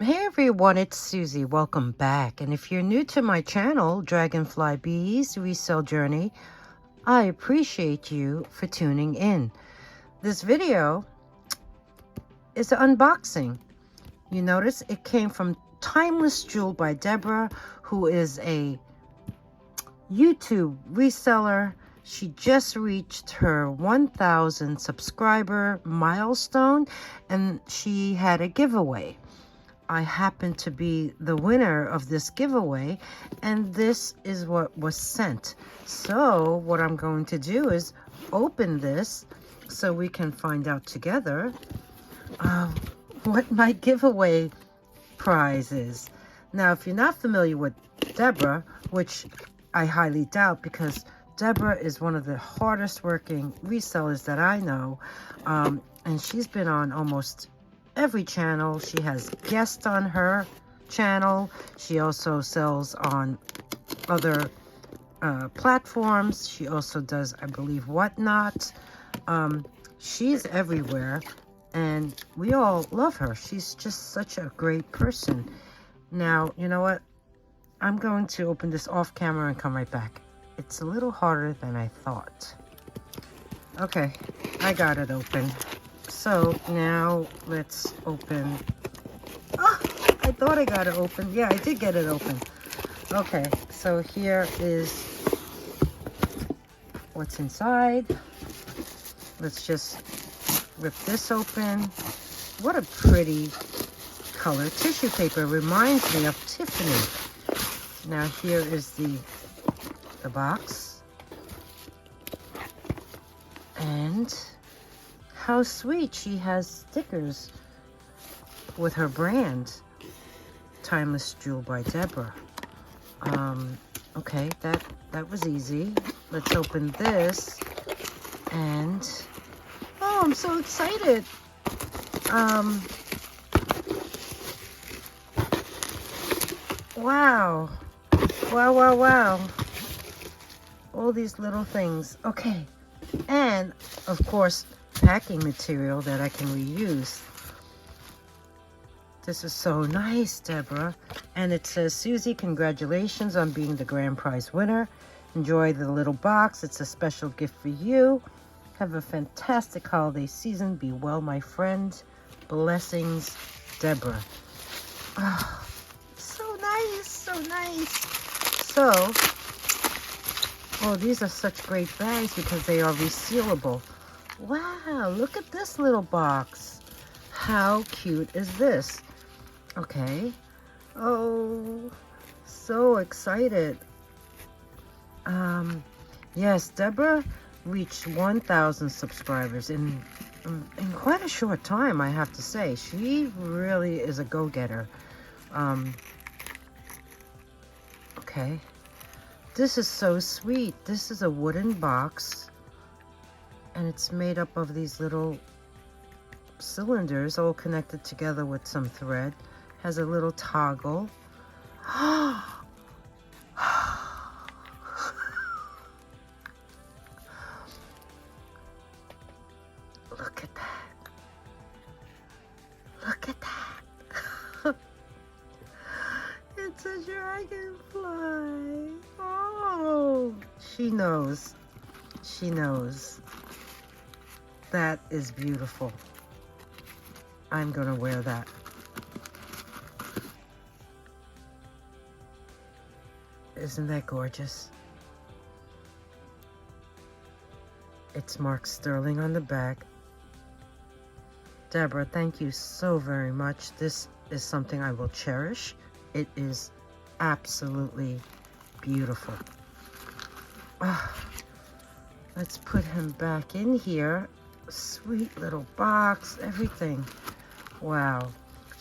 Hey everyone, it's Susie. Welcome back. And if you're new to my channel, Dragonfly Beez Resell Journey, I appreciate you for tuning in. This video is an unboxing. You notice it came from Timeless Jewel by Debra, who is a YouTube reseller. She just reached her 1,000 subscriber milestone and she had a giveaway. I happen to be the winner of this giveaway, and this is what was sent. So what I'm going to do is open this so we can find out together what my giveaway prize is. Now, if you're not familiar with Debra, which I highly doubt because Debra is one of the hardest working resellers that I know, and she's been on almost every channel. She has guests on her channel. She also sells on other platforms. She also does, I believe, Whatnot. She's everywhere, and we all love her. She's just such a great person. Now, you know what? I'm going to open this off camera and come right back. It's a little harder than I thought. Okay, I got it open. So now let's open. Oh, I thought I got it open. Yeah, I did get it open. Okay, so here is what's inside. Let's just rip this open. What a pretty color tissue paper. Reminds me of Tiffany. Now here is the box. And how sweet, she has stickers with her brand, Timeless Jewel by Debra. Okay, that was easy. Let's open this, and oh, I'm so excited. Wow, wow, wow, wow. All these little things. Okay, and of course, packing material that I can reuse. This is so nice, Debra. And it says, Susie, congratulations on being the grand prize winner. Enjoy the little box. It's a special gift for you. Have a fantastic holiday season. Be well, my friend. Blessings, Debra. Oh, so nice, so nice. So, oh, these are such great bags because they are resealable. Wow, look at this little box. How cute is this? Okay. Oh, so excited. Yes, Debra reached 1,000 subscribers in quite a short time, I have to say. She really is a go-getter. Okay. This is so sweet. This is a wooden box, and it's made up of these little cylinders all connected together with some thread. Has a little toggle. Look at that. Look at that. It's a dragonfly. Oh, she knows. She knows. That is beautiful. I'm gonna wear that. Isn't that gorgeous? It's marked Sterling on the back. Debra, thank you so very much. This is something I will cherish. It is absolutely beautiful. Let's put him back in here. Sweet little box, everything. Wow.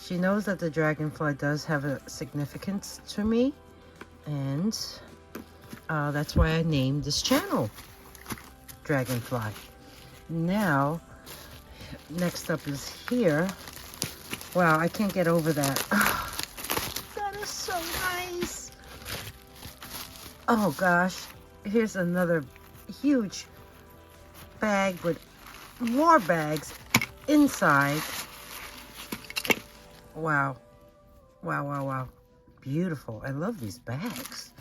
She knows that the dragonfly does have a significance to me, and that's why I named this channel Dragonfly. Now, next up is here. Wow, I can't get over that. Oh, that is so nice. Oh gosh, here's another huge bag with more bags inside. Wow. Wow, wow, wow. Beautiful. I love these bags.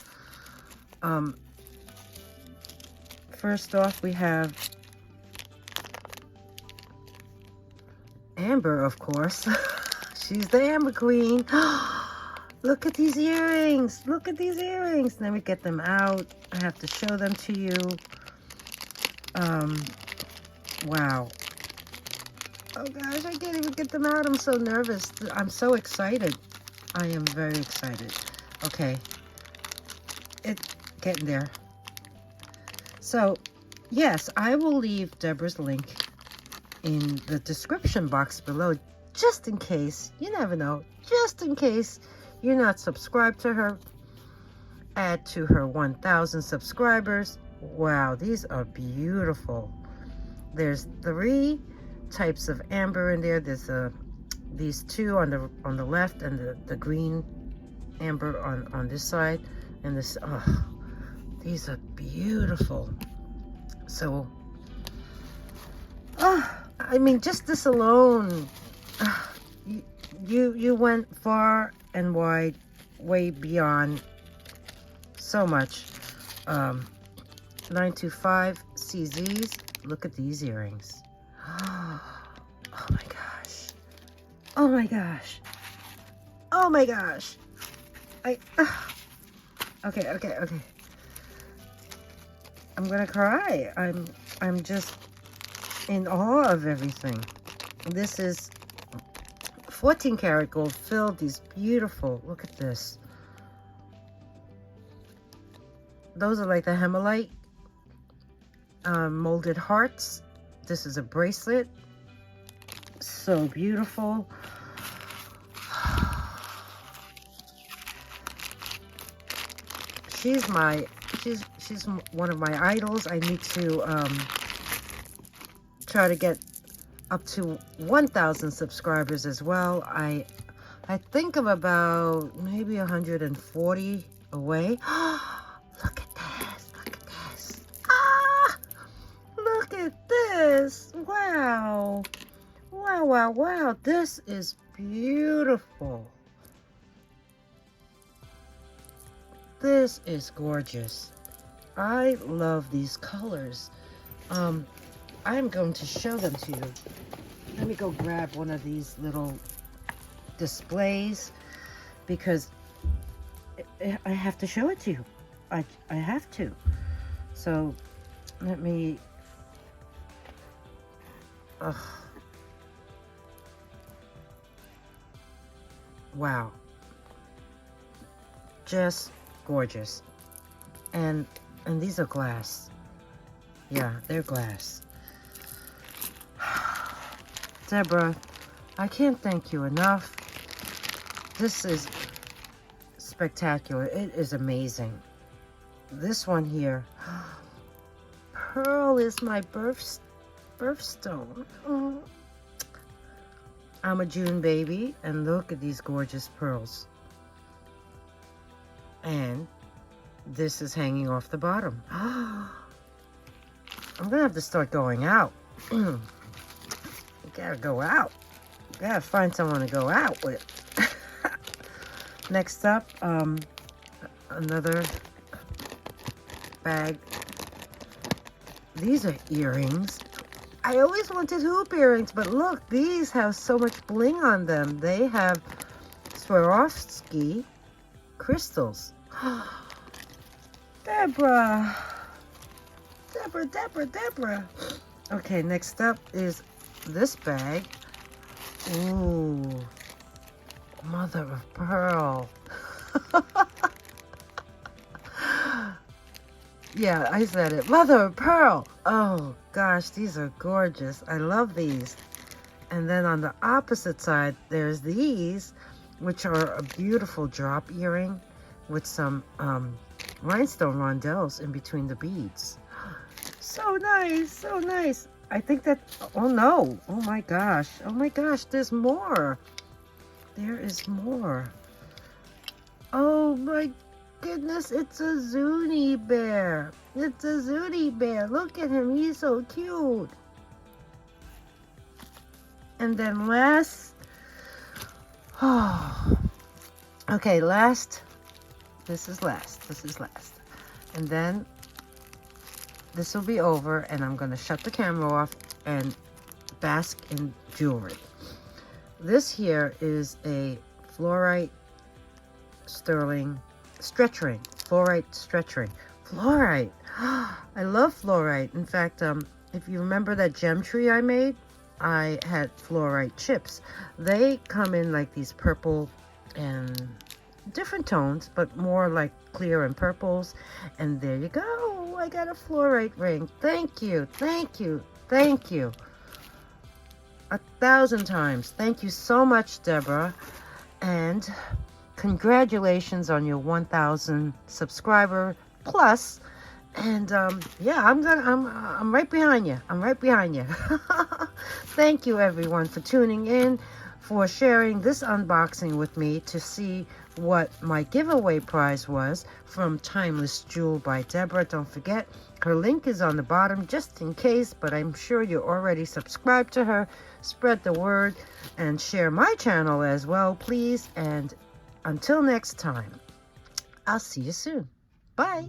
First off, we have Amber, of course. She's the Amber Queen. Look at these earrings. Look at these earrings. Let me get them out. I have to show them to you. Wow. Oh gosh, I can't even get them out. I'm so nervous. I'm so excited. I am very excited. Okay. It's getting there. So, yes, I will leave Debra's link in the description box below, just in case. You never know. Just in case you're not subscribed to her. Add to her 1,000 subscribers. Wow, these are beautiful. There's 3 types of amber in there. There's these 2 on the left, and the green amber on this side, and this. Oh, these are beautiful. So, I mean, just this alone, you went far and wide, way beyond so much. 925 CZs. Look at these earrings. Oh my gosh. Oh my gosh. Oh my gosh. Okay. I'm gonna cry. I'm just in awe of everything. This is 14 karat gold filled. These beautiful. Look at this. Those are like the hemalite molded hearts. This is a bracelet. So beautiful. She's one of my idols. I need to try to get up to 1,000 subscribers as well. I think I'm about maybe 140 away. Look at this. Look at this. Ah! Look at this. Wow. Wow. This is beautiful. This is gorgeous. I love these colors. I'm going to show them to you. Let me go grab one of these little displays because I have to show it to you. I have to. So let me. Wow. Just gorgeous. And these are glass. Yeah, they're glass. Debra, I can't thank you enough. This is spectacular. It is amazing. This one here. Pearl is my birthstone. Oh. I'm a June baby, and look at these gorgeous pearls. And this is hanging off the bottom. I'm gonna have to start going out. You gotta go out. You gotta find someone to go out with. Next up, another bag. These are earrings. I always wanted hoop earrings, but look, these have so much bling on them. They have Swarovski crystals. Debra. Okay, next up is this bag. Ooh, mother of pearl. Yeah, I said it. Mother of pearl. Oh gosh, these are gorgeous. I love these. And then on the opposite side, there's these, which are a beautiful drop earring with some rhinestone rondelles in between the beads. So nice, so nice. I think that, oh no, oh my gosh, there's more. There is more. Oh my goodness, it's a Zuni bear. It's a Zuni bear. Look at him, he's so cute. And then last, oh, Okay, last. This is last. And then this will be over, and I'm going to shut the camera off and bask in jewelry. This here is a fluorite sterling stretch ring. Fluorite stretch ring. Fluorite. I love fluorite. In fact, if you remember that gem tree I made, I had fluorite chips. They come in like these purple and different tones, but more like clear and purples. And there you go. I got a fluorite ring. Thank you. Thank you. Thank you. 1,000 times. Thank you so much, Debra. And congratulations on your 1,000 subscriber plus. And yeah, I'm right behind you. I'm right behind you. Thank you everyone for tuning in, for sharing this unboxing with me to see what my giveaway prize was from Timeless Jewel by Debra. Don't forget, her link is on the bottom just in case, but I'm sure you're already subscribed to her. Spread the word and share my channel as well, please. And until next time, I'll see you soon. Bye.